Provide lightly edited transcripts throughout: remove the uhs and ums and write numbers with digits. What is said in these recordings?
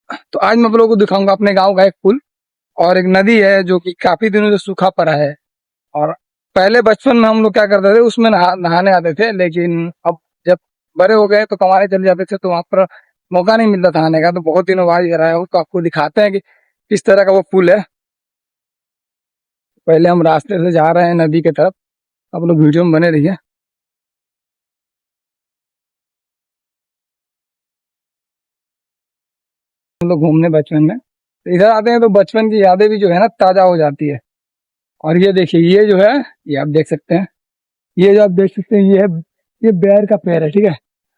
तो आज मैं आप लोगों को दिखाऊंगा अपने गांव का एक पुल और एक नदी है जो कि काफी दिनों से सूखा पड़ा है। और पहले बचपन में हम लोग क्या करते थे, उसमें नहाने आते थे, लेकिन अब जब बड़े हो गए तो कमाने चले जाते थे, तो वहां पर मौका नहीं मिलता था आने का। तो बहुत दिनों बाद ये रहा है, तो आपको दिखाते हैं कि किस तरह का वो पुल है। पहले हम रास्ते से जा रहे हैं नदी की तरफ, आप लोग वीडियो में बने रहिए। हम लोग घूमने बचपन में तो इधर आते हैं, तो बचपन की यादें भी जो है ना ताजा हो जाती है। और ये देखिए, ये जो है, ये आप देख सकते हैं, ये जो आप देख सकते हैं, ये बेर का पेड़ है, ठीक है।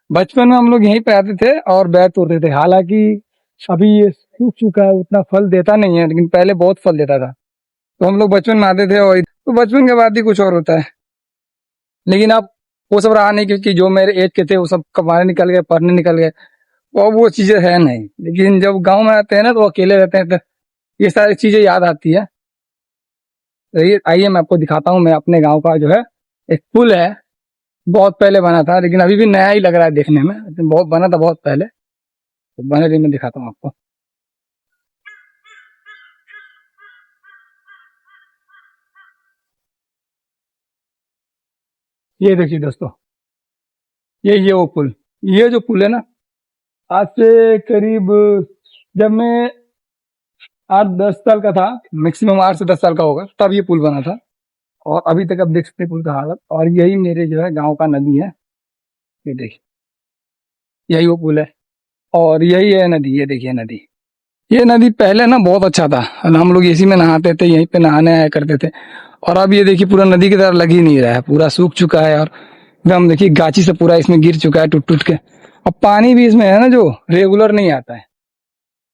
बचपन में हम लोग यहीं पे आते थे और बेर तोड़ते थे। हालांकि अभी ये सूख चुका है, उतना फल देता नहीं है, लेकिन पहले बहुत फल देता था। तो हम लोग बचपन में आते थे, और तो बचपन के बाद ही कुछ और होता है। लेकिन अब वो सब रहा नहीं, क्योंकि जो मेरे एज के थे वो सब कमाने निकल गए, पढ़ने निकल गए। तो अब वो चीजें है नहीं। लेकिन जब गाँव में आते हैं ना, तो अकेले रहते हैं, तो ये सारी चीजें याद आती है। तो ये आइए मैं आपको दिखाता हूँ, मैं अपने गाँव का जो है एक पुल है। बहुत पहले बना था, लेकिन अभी भी नया ही लग रहा है देखने में, लेकिन बहुत बना था बहुत पहले। तो बने रही, मैं दिखाता हूँ आपको। ये देखिए दोस्तों, ये वो पुल, ये जो पुल है ना, आज से करीब, जब मैं 8-10 साल का था, मैक्सिमम 8 से 10 साल का होगा, तब ये पुल बना था। और अभी तक आप देख सकते हैं पुल का हालत। और यही मेरे जो है गाँव का नदी है, ये देखिए, यही वो पुल है। और यही है नदी, ये देखिए नदी। ये नदी पहले ना बहुत अच्छा था, और हम लोग इसी में नहाते थे, यहीं पे नहाने आया करते थे। और अब ये देखिए पूरा नदी की तरह लग ही नहीं रहा है, पूरा सूख चुका है। और एकदम देखिए गाची से पूरा इसमें गिर चुका है, टूट टूट के। अब पानी भी इसमें है ना, जो रेगुलर नहीं आता है।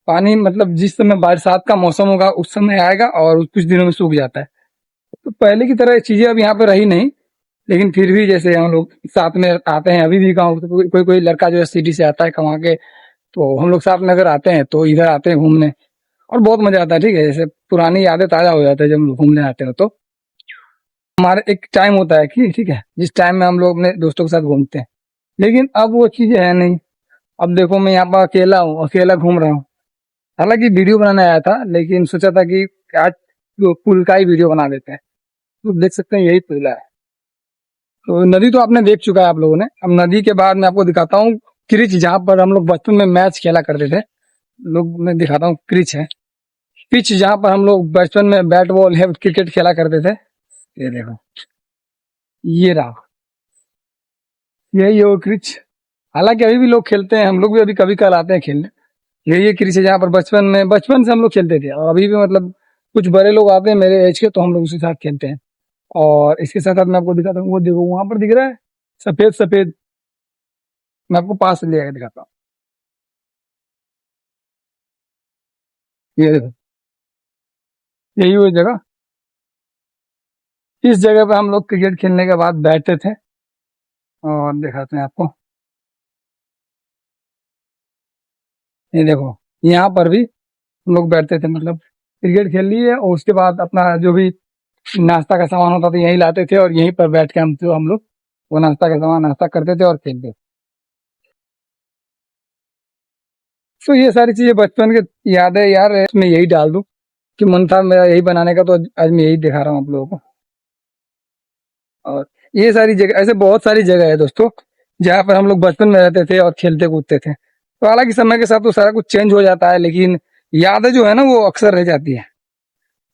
पानी मतलब जिस समय बरसात का मौसम होगा उस समय आएगा, और कुछ दिनों में सूख जाता है। तो पहले की तरह चीजें अब यहाँ पे रही नहीं। लेकिन फिर भी जैसे हम लोग साथ में आते हैं अभी भी गाँव, तो कोई कोई लड़का जो है सिटी से आता है कमा के, तो हम लोग साथ में अगर आते हैं तो इधर आते हैं घूमने, और बहुत मजा आता है, ठीक है। जैसे पुरानी यादें ताजा हो जाती है जब हम लोग घूमने आते हो। तो हमारे एक टाइम होता है कि ठीक है, जिस टाइम में हम लोग अपने दोस्तों के साथ घूमते हैं। लेकिन अब वो चीजें है नहीं। अब देखो, मैं यहाँ पर अकेला हूँ, अकेला घूम रहा हूँ। हालांकि वीडियो बनाने आया था, लेकिन सोचा था कि आज वो पुल का ही वीडियो बना देते हैं। तो देख सकते हैं यही पुल है। तो नदी तो आपने देख चुका है आप लोगों ने। अब नदी के बाद मैं आपको दिखाता हूँ क्रिच, जहाँ पर हम लोग बचपन में मैच खेला करते थे। लोग मैं दिखाता हूँ, क्रिच है, पिच, जहाँ पर हम लोग बचपन में बैट बॉल है क्रिकेट खेला करते थे। ये देखो, ये रहा, यही है वो क्रिच। हालांकि अभी भी लोग खेलते हैं, हम लोग भी अभी कभी कल आते हैं खेलने। यही क्रिच है जहाँ पर बचपन से हम लोग खेलते थे। और अभी भी मतलब कुछ बड़े लोग आते हैं मेरे एज के, तो हम लोग उसी के साथ खेलते हैं। और इसके साथ साथ मैं आपको दिखाता हूँ, वो देखो वहां पर दिख रहा है सफेद सफेद। मैं आपको पास से ले आकर दिखाता हूँ, ये देखो, यही वो जगह। इस जगह पे हम लोग क्रिकेट खेलने के बाद बैठते थे। और दिखाते हैं आपको, ये देखो, यहाँ पर भी हम लोग बैठते थे, मतलब क्रिकेट खेल लिए और उसके बाद अपना जो भी नाश्ता का सामान होता था यहीं लाते थे, और यहीं पर बैठ के हम लोग वो नाश्ता का सामान नाश्ता करते थे और खेलते थे। तो ये सारी चीजें बचपन के याद है यार, मैं यही डाल दूं कि मन था मेरा यही बनाने का, तो आज मैं यही दिखा रहा हूँ आप लोगों को। और ये सारी जगह, ऐसे बहुत सारी जगह है दोस्तों, जहाँ पर हम लोग बचपन में रहते थे और खेलते कूदते थे। तो हालांकि समय के साथ तो सारा कुछ चेंज हो जाता है, लेकिन यादें जो है ना वो अक्सर रह जाती है।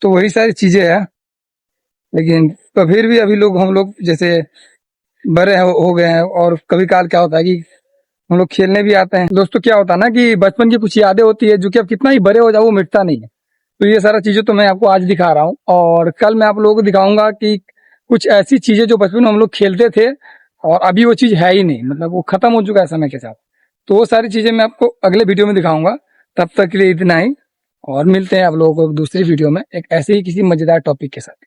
तो वही सारी चीजें हैं। लेकिन तो फिर भी अभी लोग, हम लोग जैसे बड़े हो गए हैं, और कभी काल क्या होता है कि हम लोग खेलने भी आते हैं। दोस्तों क्या होता है ना कि बचपन की कुछ यादें होती है जो कि अब कितना ही बड़े हो जाओ वो मिटता नहीं है। तो ये सारा चीजें तो मैं आपको आज दिखा रहा हूँ, और कल मैं आप लोगों को दिखाऊंगा कि कुछ ऐसी चीजें जो बचपन में हम लोग खेलते थे और अभी वो चीज है ही नहीं, मतलब वो खत्म हो चुका है समय के साथ। तो वो सारी चीजें मैं आपको अगले वीडियो में दिखाऊंगा। तब तक के लिए इतना ही, और मिलते हैं आप लोगों को दूसरी वीडियो में एक ऐसे ही किसी मजेदार टॉपिक के साथ।